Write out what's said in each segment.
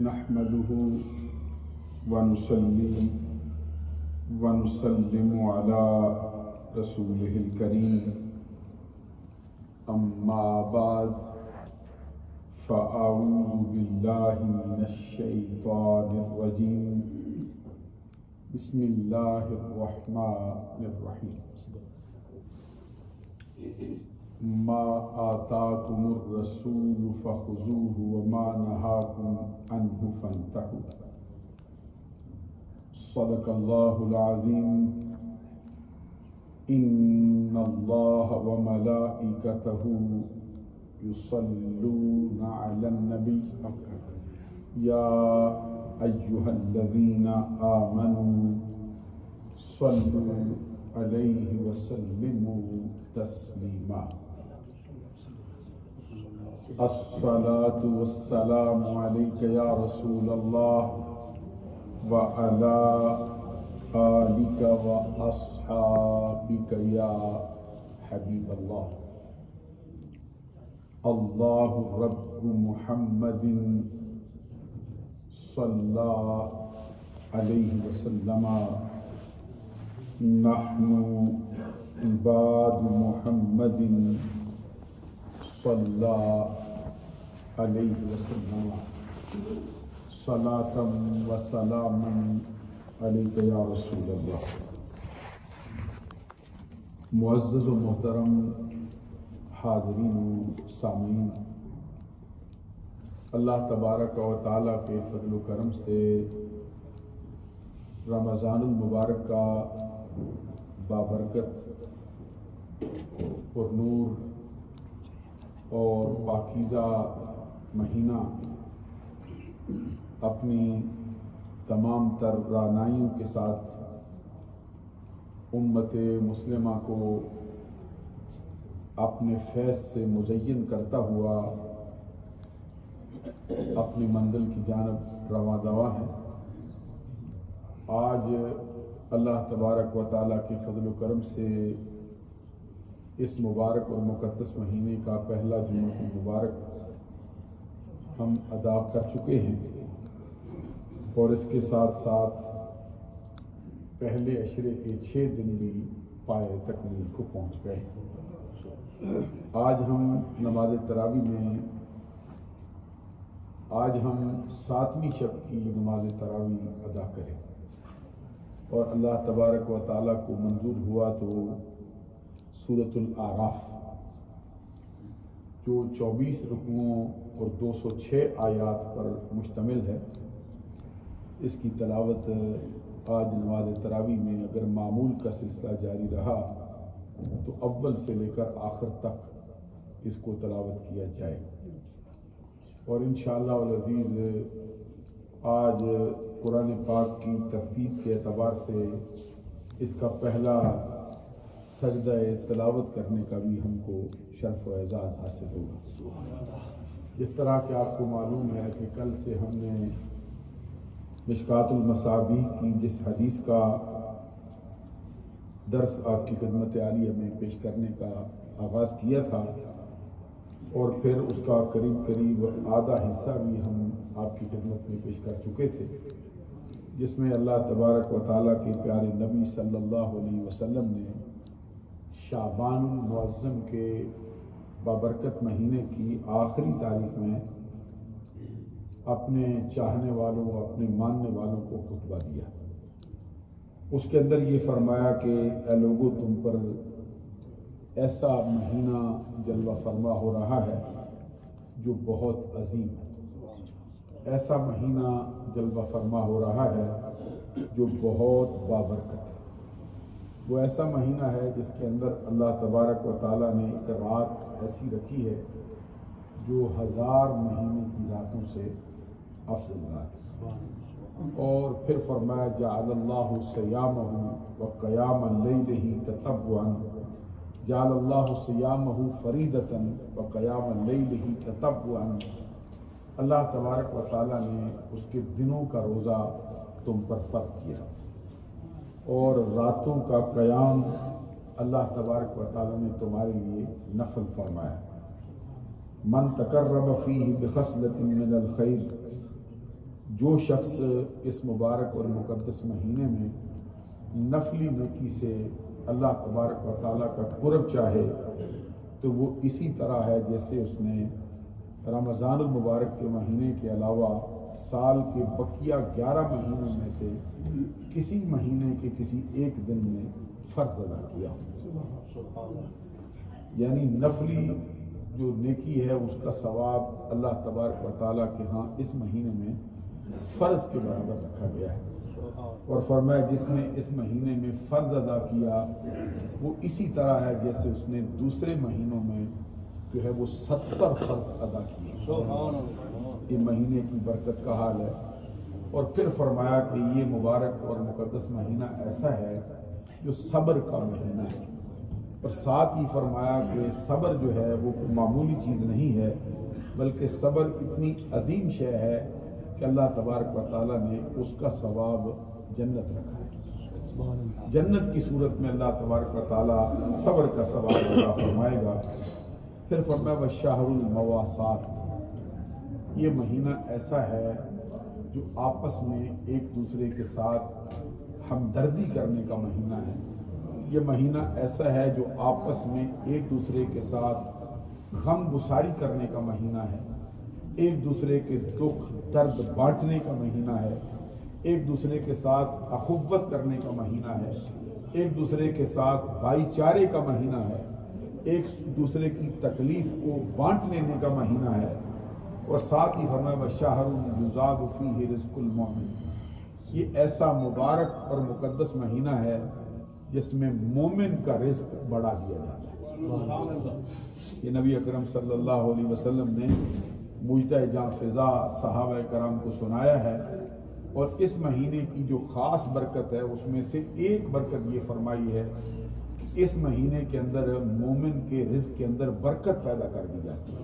نحمده ونصلي ونسلم على رسوله الكريم أما بعد فأعوذ بالله من الشيطان الرجيم بسم الله الرحمن الرحيم ما آتاكم الرسول فخذوه وما نهاكم عنه فانتهوا صدق الله العظيم إن الله وملائكته يصلون على النبي يا أيها الذين آمنوا صلوا عليه وسلموا تسليما الصلاة والسلام عليك يا رسول الله وعلى آلك وأصحابك يا حبيب الله الله رب محمد صلى عليه وسلم نحن عباد محمد صلى عليه وسلم صلاة وسلاما عليك يا رسول الله. معزز و محترم حاضرین و سامعین، اللہ تبارک و تعالیٰ کے فضل و کرم سے رمضان المبارک کا بابرکت اور نور اور پاکیزہ مہینہ اپنی تمام تر رعنائیوں کے ساتھ امت مسلمہ کو اپنے فیض سے مزین کرتا ہوا اپنی منزل کی جانب رواں دواں ہے۔ آج اللہ تبارک و تعالیٰ کے فضل و کرم سے اس مبارک اور مقدس مہینے کا پہلا جمعہ مبارک ہم ادا کر چکے ہیں اور اس کے ساتھ ساتھ پہلے عشرے کے 6 دن بھی پائے تکمیل کو پہنچ گئے۔ آج ہم نماز تراویح میں آج ہم 7ویں شب کی نماز تراویح ادا کریں اور اللہ تبارک و تعالیٰ کو منظور ہوا تو سورۃ الاعراف جو 24 رکوعوں اور 206 آیات پر مشتمل ہے، اس کی تلاوت آج نماز تراویح میں اگر معمول کا سلسلہ جاری رہا تو اول سے لے کر آخر تک اس کو تلاوت کیا جائے، اور انشاءاللہ العزیز آج قرآن پاک کی ترتیب کے اعتبار سے اس کا پہلا سجدہ تلاوت کرنے کا بھی ہم کو شرف و اعزاز حاصل ہوگا۔ جس طرح کہ آپ کو معلوم ہے کہ کل سے ہم نے مشکات المصابیح کی جس حدیث کا درس آپ کی خدمت عالیہ میں پیش کرنے کا آغاز کیا تھا، اور پھر اس کا قریب آدھا حصہ بھی ہم آپ کی خدمت میں پیش کر چکے تھے، جس میں اللہ تبارک و تعالیٰ کے پیارے نبی صلی اللہ علیہ وسلم نے شعبان المعظم کے بابرکت مہینے کی آخری تاریخ میں اپنے چاہنے والوں اپنے ماننے والوں کو خطبہ دیا۔ اس کے اندر یہ فرمایا کہ اے لوگو، تم پر ایسا مہینہ جلوہ فرما ہو رہا ہے جو بہت عظیم ہے، ایسا مہینہ جلوہ فرما ہو رہا ہے جو بہت بابرکت ہے۔ وہ ایسا مہینہ ہے جس کے اندر اللہ تبارک و تعالیٰ نے ایک رات ایسی رکھی ہے جو 1000 مہینے کی راتوں سے افضل رات ہے۔ اور پھر فرمایا جعل اللہ صیامہ وقیام اللیلہ تطوعا، جعل اللہ صیامہ فریدۃ وقیام اللیلہ تطوعا، اللہ تبارک و تعالیٰ نے اس کے دنوں کا روزہ تم پر فرض کیا اور راتوں کا قیام اللہ تبارک و تعالیٰ نے تمہارے لیے نفل فرمایا۔ من تقرب فیہ بخصلۃ من الخیر جو شخص اس مبارک اور مقدس مہینے میں نفلی نیکی سے اللہ تبارک و تعالیٰ کا قرب چاہے تو وہ اسی طرح ہے جیسے اس نے رمضان المبارک کے مہینے کے علاوہ سال کے بقیہ 11 مہینوں میں سے کسی مہینے کے کسی ایک دن میں فرض ادا کیا. یعنی نفلی جو نیکی ہے اس کا ثواب اللہ تبارک و تعالیٰ کے ہاں اس مہینے میں فرض کے برابر رکھا گیا ہے. اور فرمایا جس نے اس مہینے میں فرض ادا کیا وہ اسی طرح ہے جیسے اس نے دوسرے مہینوں میں جو ہے وہ 70 فرض ادا کیے. یہ مہینے کی برکت کا حال ہے. اور پھر فرمایا کہ یہ مبارک اور مقدس مہینہ ایسا ہے جو صبر کا مہینہ ہے. اور ساتھ ہی فرمایا کہ صبر جو ہے وہ معمولی چیز نہیں ہے بلکہ صبر اتنی عظیم شے ہے کہ اللہ تبارک و تعالیٰ نے اس کا ثواب جنت رکھا ہے. جنت کی صورت میں اللہ تبارک و تعالیٰ صبر کا ثواب عطا فرمائے گا. پھر فرمایا وشہر المواسات، یہ مہینہ ایسا ہے جو آپس میں ایک دوسرے کے ساتھ ہمدردی کرنے کا مہینہ ہے. یہ مہینہ ایسا ہے جو آپس میں ایک دوسرے کے ساتھ غم گساری کرنے کا مہینہ ہے. ایک دوسرے کے دکھ درد بانٹنے کا مہینہ ہے. ایک دوسرے کے ساتھ اخوت کرنے کا مہینہ ہے. ایک دوسرے کے ساتھ بھائی چارے کا مہینہ ہے. ایک دوسرے کی تکلیف کو بانٹ لینے کا مہینہ ہے. اور ساتھ ہی فرمایا وشہر یزاد فیہ رزق المؤمن، یہ ایسا مبارک اور مقدس مہینہ ہے جس میں مومن کا رزق بڑھا دیا جاتا ہے. یہ نبی اکرم صلی اللہ علیہ وسلم نے مجدہ جاں فضا صحابہ کرام کو سنایا ہے. اور اس مہینے کی جو خاص برکت ہے اس میں سے ایک برکت یہ فرمائی ہے کہ اس مہینے کے اندر مومن کے رزق کے اندر برکت پیدا کر دی جاتی ہے.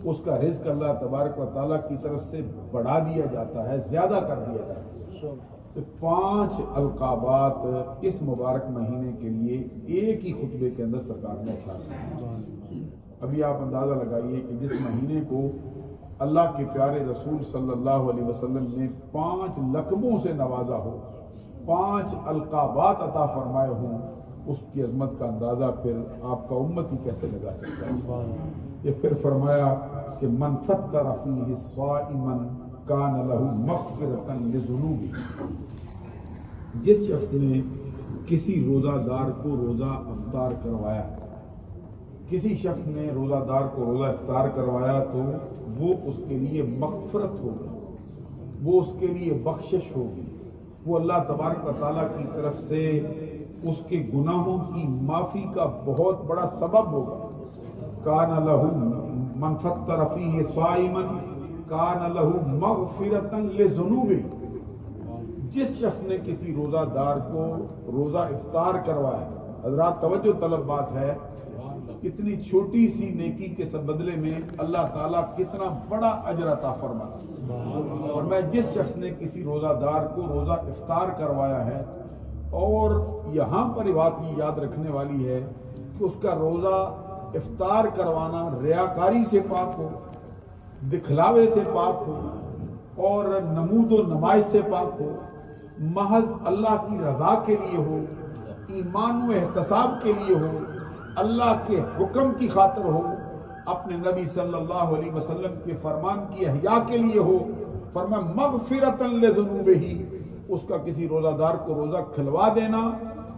اس کا رزق اللہ تبارک و تعالیٰ کی طرف سے بڑھا دیا جاتا ہے، زیادہ کر دیا جاتا ہے. تو 5 القابات اس مبارک مہینے کے لیے ایک ہی خطبے کے اندر سرکار نے اشار کیا. ابھی آپ اندازہ لگائیے کہ جس مہینے کو اللہ کے پیارے رسول صلی اللہ علیہ وسلم نے 5 لقبوں سے نوازا ہو، 5 القابات عطا فرمائے ہوں، اس کی عظمت کا اندازہ پھر آپ کا امتی کیسے لگا سکتا ہے. یہ پھر فرمایا کہ من فطر فیہ صائما کان لہ مغفرۃ لذنوبہ، جس شخص نے کسی روزہ دار کو روزہ افطار کروایا، کسی شخص نے روزہ دار کو روزہ افطار کروایا تو وہ اس کے لیے مغفرت ہوگی، وہ اس کے لیے بخشش ہوگی، وہ اللہ تبارک و تعالیٰ کی طرف سے اس کے گناہوں کی معافی کا بہت بڑا سبب ہوگا. کان لہ من فطر فیہ صائما کان لہ مغفرۃ لذنوبہ، جس شخص نے کسی روزہ دار کو روزہ افطار کروایا. حضرات توجہ طلب بات ہے، اتنی چھوٹی سی نیکی کے بدلے میں اللہ تعالیٰ کتنا بڑا اجر عطا فرماتا. اور میں جس شخص نے کسی روزہ دار کو روزہ افطار کروایا ہے، اور یہاں پر بات یہ یاد رکھنے والی ہے کہ اس کا روزہ افطار کروانا ریاکاری سے پاک ہو، دکھلاوے سے پاک ہو اور نمود و نمائش سے پاک ہو، محض اللہ کی رضا کے لیے ہو، ایمان و احتساب کے لیے ہو، اللہ کے حکم کی خاطر ہو، اپنے نبی صلی اللہ علیہ وسلم کے فرمان کی احیاء کے لیے ہو. فرمایا مغفرۃ لذنوبہ، اس کا کسی روزہ دار کو روزہ کھلوا دینا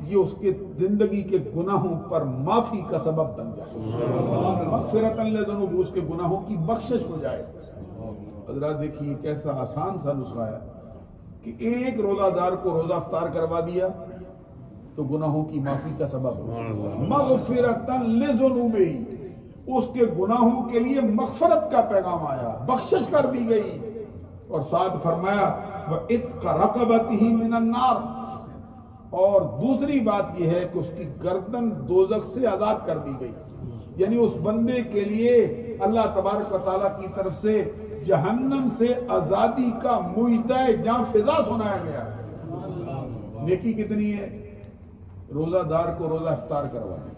یہ اس کے زندگی کے گناہوں پر معافی کا سبب بن جائے. مغفرۃ لذنوبہ، اس کے گناہوں کی بخشش ہو جائے. حضرات دیکھیے کیسا آسان سا نسخہ ہے کہ ایک روزہ دار کو روزہ افطار کروا دیا تو گناہوں کی معافی کا سبب ہو. مغفرۃ لذنوبہ، اس کے گناہوں کے لیے مغفرت کا پیغام آیا، بخشش کر دی گئی. اور ساتھ فرمایا وَعِتْقَ رَقَبَتِهِ مِنَ النَّارِ، اور دوسری بات یہ ہے کہ اس کی گردن دوزخ سے آزاد کر دی گئی. یعنی اس بندے کے لیے اللہ تبارک و تعالیٰ کی طرف سے جہنم سے آزادی کا معاہدہ جاں فضا سنایا گیا. نیکی کتنی ہے؟ روزہ دار کو روزہ افطار کروانا.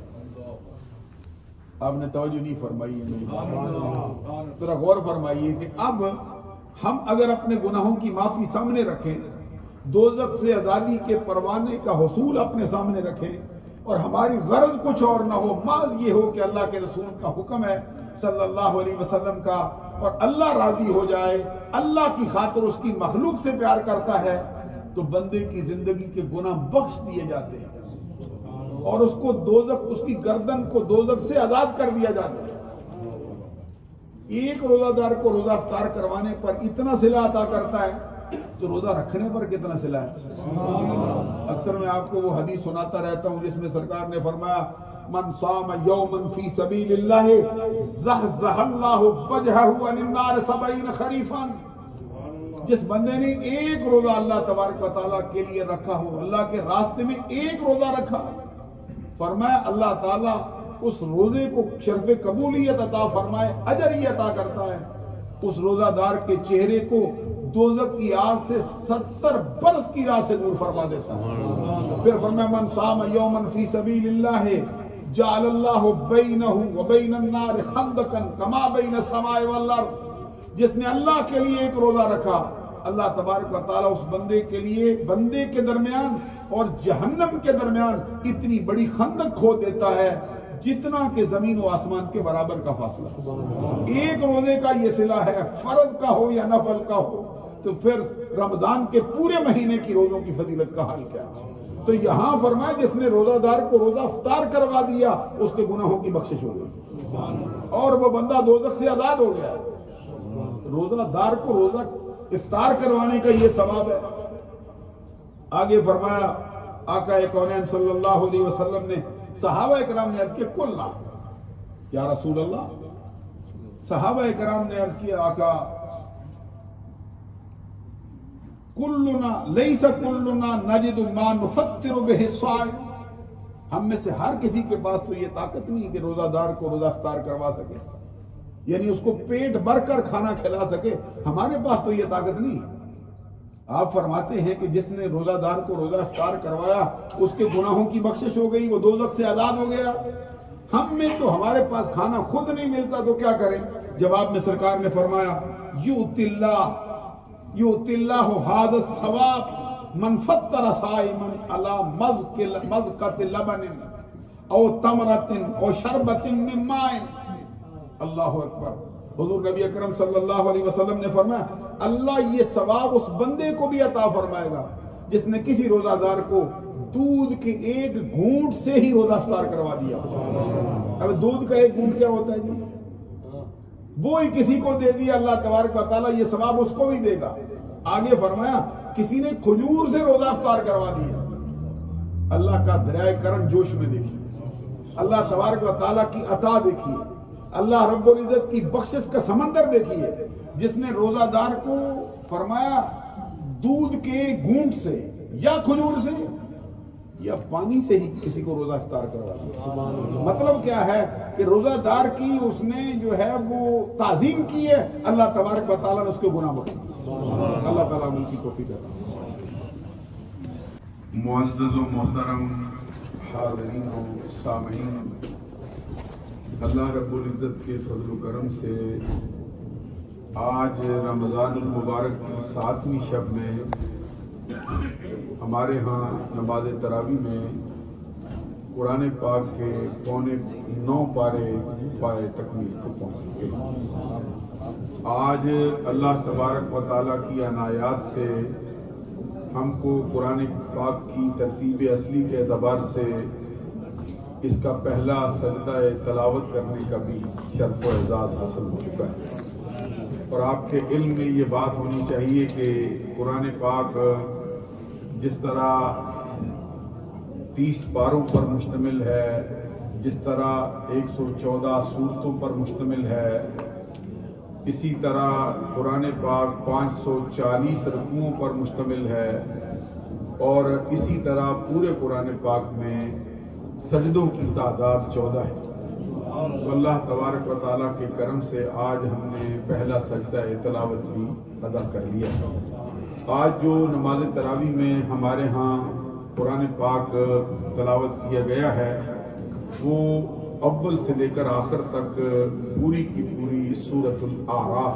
آپ نے توجہ نہیں فرمائی ہے. ذرا غور فرمائیے کہ اب ہم اگر اپنے گناہوں کی معافی سامنے رکھیں، دوزخ سے آزادی کے پروانے کا حصول اپنے سامنے رکھیں، اور ہماری غرض کچھ اور نہ ہو، محض یہ ہو کہ اللہ کے رسول کا حکم ہے صلی اللہ علیہ وسلم کا، اور اللہ راضی ہو جائے، اللہ کی خاطر اس کی مخلوق سے پیار کرتا ہے، تو بندے کی زندگی کے گناہ بخش دیے جاتے ہیں، اور اس کو دوزخ، اس کی گردن کو دوزخ سے آزاد کر دیا جاتا ہے۔ ایک روزہ دار کو روزہ افطار کروانے پر اتنا صلہ عطا کرتا ہے، تو روزہ رکھنے پر کتنا صلہ ہے؟ اکثر میں آپ کو وہ حدیث سناتا رہتا ہوں جس میں سرکار نے فرمایا، من صام یوما فی سبیل اللہ زحزح اللہ وجہہ عن النار 70 خریفا۔ جس بندے نے ایک روزہ اللہ تبارک و تعالیٰ کے لیے رکھا ہو، اللہ کے راستے میں ایک روزہ رکھا، فرمایا اللہ تعالیٰ اس روزے کو شرف قبولیت عطا فرمائے، اجر ہی عطا کرتا ہے، اس روزہ دار کے چہرے کو دوزخ کی آگ سے 70 برس کی راہ سے دور فرما دیتا ہے۔ پھر فرمایا من صام یوما فی سبیل اللہ جعل اللہ بینہ وبین النار خندقا کما بین السماء والارض۔ جس نے اللہ کے لیے ایک روزہ رکھا، اللہ تبارک و تعالیٰ اس بندے کے لیے، بندے کے درمیان اور جہنم کے درمیان اتنی بڑی خندق کھود دیتا ہے جتنا کہ زمین و آسمان کے برابر کا فاصلہ۔ ایک روزے کا یہ صلہ ہے، فرض کا ہو یا نفل کا ہو، تو پھر رمضان کے پورے مہینے کی روزوں کی فضیلت کا حال کیا ہے؟ تو یہاں فرمایا جس نے روزہ دار کو روزہ افطار کروا دیا، اس کے گناہوں کی بخشش ہو گئی اور وہ بندہ دوزخ سے آزاد ہو گیا۔ روزہ دار کو روزہ افطار کروانے کا یہ ثواب ہے۔ آگے فرمایا آقا کونین صلی اللہ علیہ وسلم نے، صحابہ کرام نے عرض کیا کلنا یا رسول اللہ، صحابہ کرام نے عرض کیا آقا کلنا لیس کلنا نجد ما نفطر بہ الصائم، ہم میں سے ہر کسی کے پاس تو یہ طاقت نہیں کہ روزہ دار کو روزہ افطار کروا سکے، یعنی اس کو پیٹ بھر کر کھانا کھلا سکے، ہمارے پاس تو یہ طاقت نہیں۔ آپ فرماتے ہیں کہ جس نے روزہ دار کو روزہ افطار کروایا اس کے گناہوں کی بخشش ہو گئی، وہ دوزخ سے آزاد ہو گیا۔ ہم میں تو ہمارے پاس کھانا خود نہیں ملتا تو کیا کریں؟ جواب میں سرکار نے فرمایا یؤتی اللہ ھذا الثواب من فطر صائما علی مذقۃ لبن او تمرۃ او شربۃ من ماء۔ اللہ اکبر۔ حضور نبی اکرم صلی اللہ علیہ وسلم نے فرمایا اللہ یہ ثواب اس بندے کو بھی عطا فرمائے گا جس نے کسی روزہ دار کو دودھ کے ایک گھونٹ سے ہی روزہ افطار کروا دیا۔ اب دودھ کا ایک گھونٹ کیا ہوتا ہے جی؟ وہی کسی کو دے دیا، اللہ تبارک و تعالیٰ یہ ثواب اس کو بھی دے گا۔ آگے فرمایا کسی نے کھجور سے روزہ افطار کروا دیا، اللہ کا دریائے کرم جوش میں دیکھیے، اللہ تبارک و تعالیٰ کی عطا دیکھیے، اللہ رب العزت کی بخشش کا سمندر دیکھیے۔ جس نے روزہ دار کو فرمایا دودھ کے گھونٹ سے یا کھجور سے یا پانی سے ہی کسی کو روزہ افطار کروا دیا، مطلب کیا ہے کہ روزہ دار کی اس نے جو ہے وہ تعظیم کی ہے، اللہ تبارک و تعالیٰ نے اس کے گناہ بخش دیے۔ اللہ تعالیٰ ان کی توفیق عطا۔ معزز و محترم حاضرین و سامعین، اللہ رب العزت کے فضل و کرم سے آج رمضان المبارک کی 7ویں شب میں ہمارے ہاں نماز تراویح میں قرآن پاک کے 9.25 پارے تکمیل کو پہنچ گئے۔ آج اللہ تبارک و تعالیٰ کی عنایات سے ہم کو قرآن پاک کی ترتیب اصلی کے اعتبار سے اس کا پہلا سجدہ تلاوت کرنے کا بھی شرف و اعزاز حاصل ہو چکا ہے، اور آپ کے علم میں یہ بات ہونی چاہیے کہ قرآن پاک جس طرح 30 پاروں پر مشتمل ہے، جس طرح 114 سورتوں پر مشتمل ہے، اسی طرح قرآن پاک 540 رکوعوں پر مشتمل ہے، اور اسی طرح پورے قرآن پاک میں سجدوں کی تعداد 14 ہے۔ تو اللہ تبارک و تعالیٰ کے کرم سے آج ہم نے پہلا سجدہ تلاوت بھی ادا کر لیا۔ آج جو نماز تراویح میں ہمارے ہاں قرآن پاک تلاوت کیا گیا ہے وہ اول سے لے کر آخر تک پوری کی پوری سورۃ الاعراف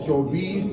24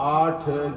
8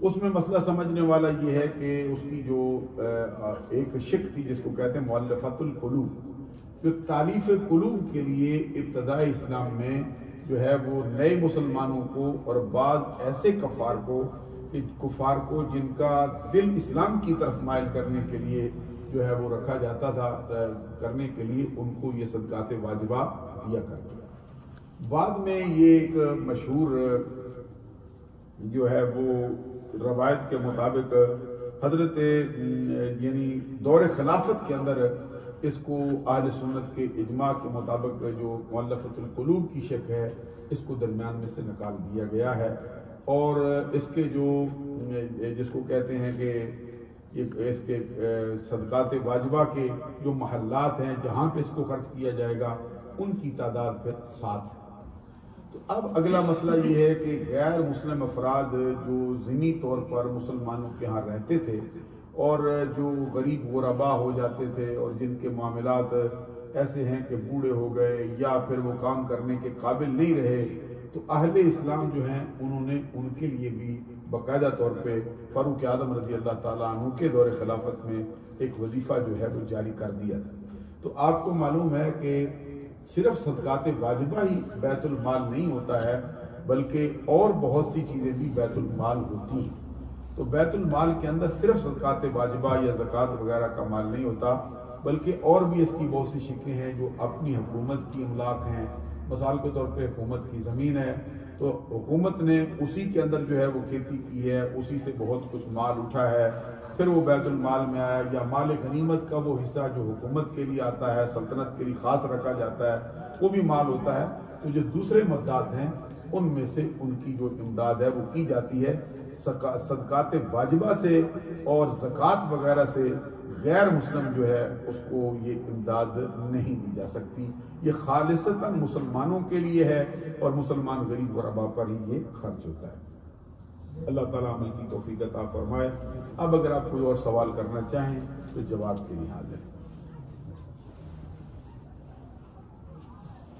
اس میں مسئلہ سمجھنے والا یہ ہے کہ اس کی جو ایک شک تھی جس کو کہتے ہیں مؤلفۃ القلوب، جو تالیف قلوب کے لیے ابتدائی اسلام میں جو ہے وہ نئے مسلمانوں کو اور بعض ایسے کفار کو جن کا دل اسلام کی طرف مائل کرنے کے لیے جو ہے وہ رکھا جاتا تھا، کرنے کے لیے ان کو یہ صدقات واجبہ دیا کرتے. بعد میں یہ ایک مشہور جو ہے وہ روایت کے مطابق حضرت یعنی دور خلافت کے اندر اس کو اہل سنت کے اجماع کے مطابق جو مؤلفۃ القلوب کی شک ہے اس کو درمیان میں سے نکال دیا گیا ہے، اور اس کے جو جس کو کہتے ہیں کہ اس کے صدقات واجبہ کے جو محلات ہیں جہاں پہ اس کو خرچ کیا جائے گا ان کی تعداد پھر 7 ہے. تو اب اگلا مسئلہ یہ ہے کہ غیر مسلم افراد جو ضمنی طور پر مسلمانوں کے ہاں رہتے تھے اور جو غریب غربا ہو جاتے تھے اور جن کے معاملات ایسے ہیں کہ بوڑھے ہو گئے یا پھر وہ کام کرنے کے قابل نہیں رہے، تو اہل اسلام جو ہیں انہوں نے ان کے لیے بھی باقاعدہ طور پہ فاروق اعظم رضی اللہ تعالیٰ عنہ کے دور خلافت میں ایک وظیفہ جو ہے وہ جاری کر دیا تھا. تو آپ کو معلوم ہے کہ صرف صدقات واجبہ ہی بیت المال نہیں ہوتا ہے، بلکہ اور بہت سی چیزیں بھی بیت المال ہوتی ہیں. تو بیت المال کے اندر صرف صدقات واجبہ یا زکوٰۃ وغیرہ کا مال نہیں ہوتا، بلکہ اور بھی اس کی بہت سی شکلیں ہیں جو اپنی حکومت کی املاک ہیں. مثال کے طور پہ حکومت کی زمین ہے تو حکومت نے اسی کے اندر جو ہے وہ کھیتی کی ہے، اسی سے بہت کچھ مال اٹھا ہے، پھر وہ بیت المال میں آیا. یا مال غنیمت کا وہ حصہ جو حکومت کے لیے آتا ہے، سلطنت کے لیے خاص رکھا جاتا ہے، وہ بھی مال ہوتا ہے. تو جو دوسرے مدات ہیں ان میں سے ان کی جو امداد ہے وہ کی جاتی ہے. صدقات واجبہ سے اور زکوٰۃ وغیرہ سے غیر مسلم جو ہے اس کو یہ امداد نہیں دی جا سکتی. یہ خالصتاً مسلمانوں کے لیے ہے اور مسلمان غریب غربا پر ہی یہ خرچ ہوتا ہے. اللہ تعالیٰ عمل کی توفیق عطا فرمائے. اب اگر آپ کوئی اور سوال کرنا چاہیں تو جواب کے لیے حاضر ہیں.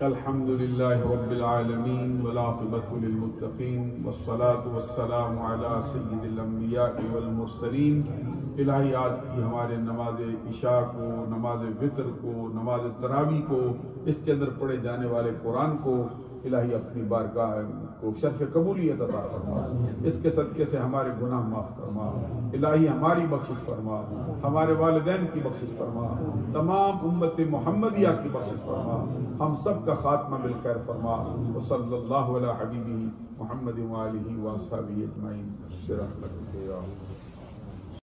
الحمد للہ رب العالمین والعاقبۃ للمتقین والصلاة والسلام علی سید الانبیاء والمرسلین. الہی آج کی ہمارے نماز عشاء کو، نماز وطر کو، نماز تراویح کو، اس کے اندر پڑھے جانے والے قرآن کو الہی اپنی بارگاہ کو شرف قبولیت عطا فرما. اس کے صدقے سے ہمارے گناہ معاف فرما. الہی ہماری بخشش فرما، ہمارے والدین کی بخشش فرما، تمام امت محمدیہ کی بخشش فرما. ہم سب کا خاتمہ بالخیر فرما. وصلی اللہ علی حبیبہ محمد وآلہ وصحبہ اجمعین برحمتک یا